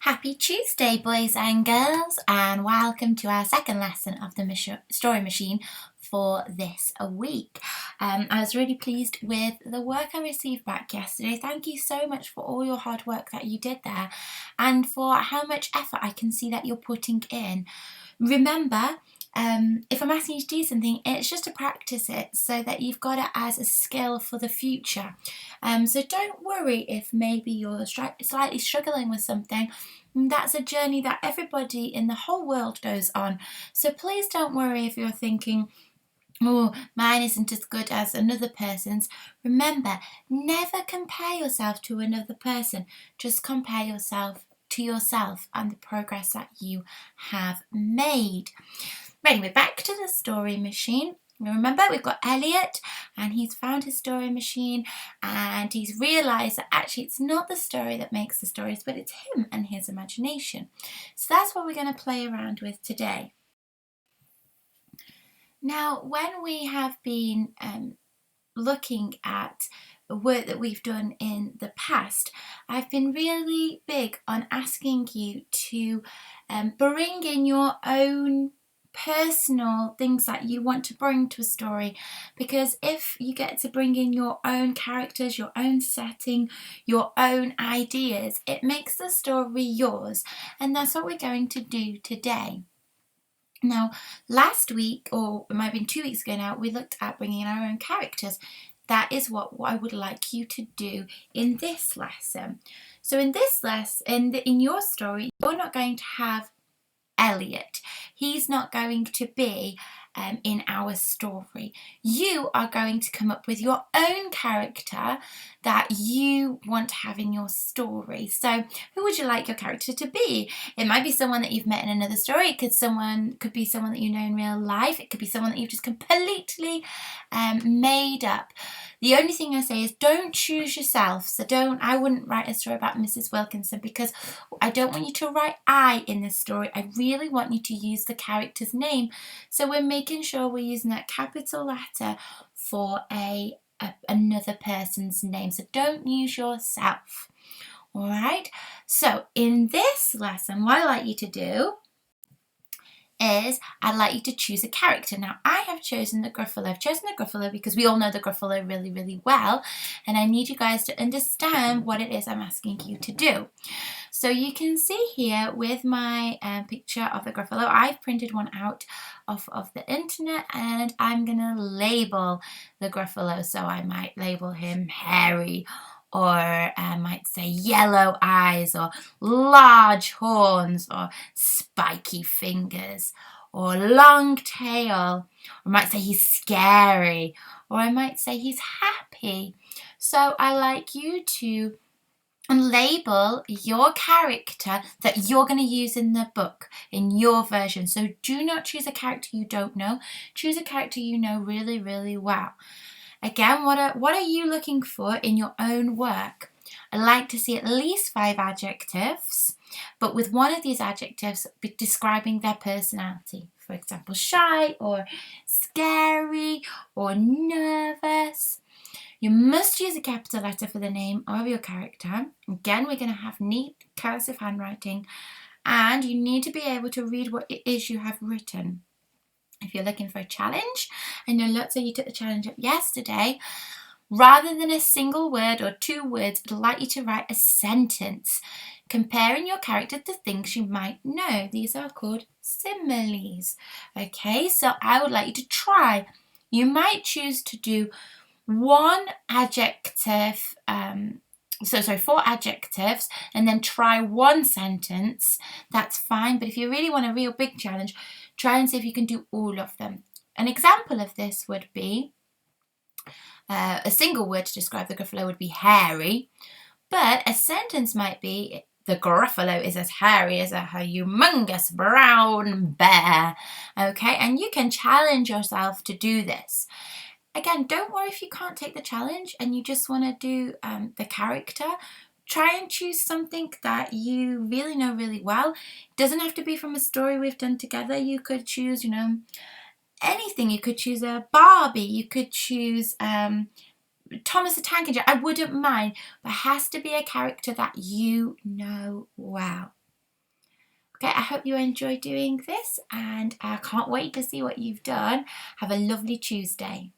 Happy Tuesday, boys and girls, and welcome to our second lesson of the story machine for this week. I was really pleased with the work I received back yesterday. Thank you so much for all your hard work that you did there and for how much effort I can see that you're putting in. Remember, if I'm asking you to do something, it's just to practice it so that you've got it as a skill for the future. So don't worry if maybe you're slightly struggling with something. That's a journey that everybody in the whole world goes on. So please don't worry if you're thinking, oh, mine isn't as good as another person's. Remember, never compare yourself to another person. Just compare yourself to yourself and the progress that you have made. Anyway, back to the story machine. Remember, we've got Elliot and he's found his story machine and he's realised that actually it's not the story that makes the stories, but it's him and his imagination. So that's what we're going to play around with today. Now, when we have been looking at work that we've done in the past, I've been really big on asking you to bring in your own personal things that you want to bring to a story, because if you get to bring in your own characters, your own setting, your own ideas, it makes the story yours, and that's what we're going to do today. Now, last week, or it might have been 2 weeks ago now, we looked at bringing in our own characters. That is what I would like you to do in this lesson. So in this lesson, in your story, you're not going to have Elliot. He's not going to be in our story. You are going to come up with your own character that you want to have in your story. So who would you like your character to be? It might be someone that you've met in another story. It could be someone that you know in real life. It could be someone that you've just completely made up. The only thing I say is don't choose yourself. So I wouldn't write a story about Mrs. Wilkinson, because I don't want you to write I in this story. I really want you to use the character's name. So we're making sure we're using that capital letter for another person's name. So don't use yourself. All right. So in this lesson, what I'd like you to do is I'd like you to choose a character. Now, I have chosen the Gruffalo. I've chosen the Gruffalo because we all know the Gruffalo really, really well, and I need you guys to understand what it is I'm asking you to do. So you can see here with my picture of the Gruffalo, I've printed one out off of the internet, and I'm going to label the Gruffalo. So I might label him hairy, or I might say yellow eyes, or large horns, or spiky fingers, or long tail. Or I might say he's scary, or I might say he's happy. So I like you to label your character that you're going to use in the book, in your version. So do not choose a character you don't know. Choose a character you know really, really well. Again, what are you looking for in your own work? I'd like to see at least 5 adjectives, but with one of these adjectives be describing their personality. For example, shy, or scary, or nervous. You must use a capital letter for the name of your character. Again, we're going to have neat cursive handwriting, and you need to be able to read what it is you have written. If you're looking for a challenge, I know lots of you took the challenge up yesterday, rather than a single word or 2 words, I'd like you to write a sentence comparing your character to things you might know. These are called similes. Okay, so I would like you to try. You might choose to do 4 adjectives, and then try 1 sentence. That's fine, but if you really want a real big challenge, try and see if you can do all of them. An example of this would be a single word to describe the Gruffalo would be hairy, but a sentence might be the Gruffalo is as hairy as a humongous brown bear. Okay, and you can challenge yourself to do this. Again, don't worry if you can't take the challenge and you just want to do the character. Try and choose something that you really know really well. It doesn't have to be from a story we've done together. You could choose, anything. You could choose a Barbie. You could choose Thomas the Tank Engine. I wouldn't mind, but it has to be a character that you know well. hope you enjoy doing this, and I can't wait to see what you've done. Have a lovely Tuesday.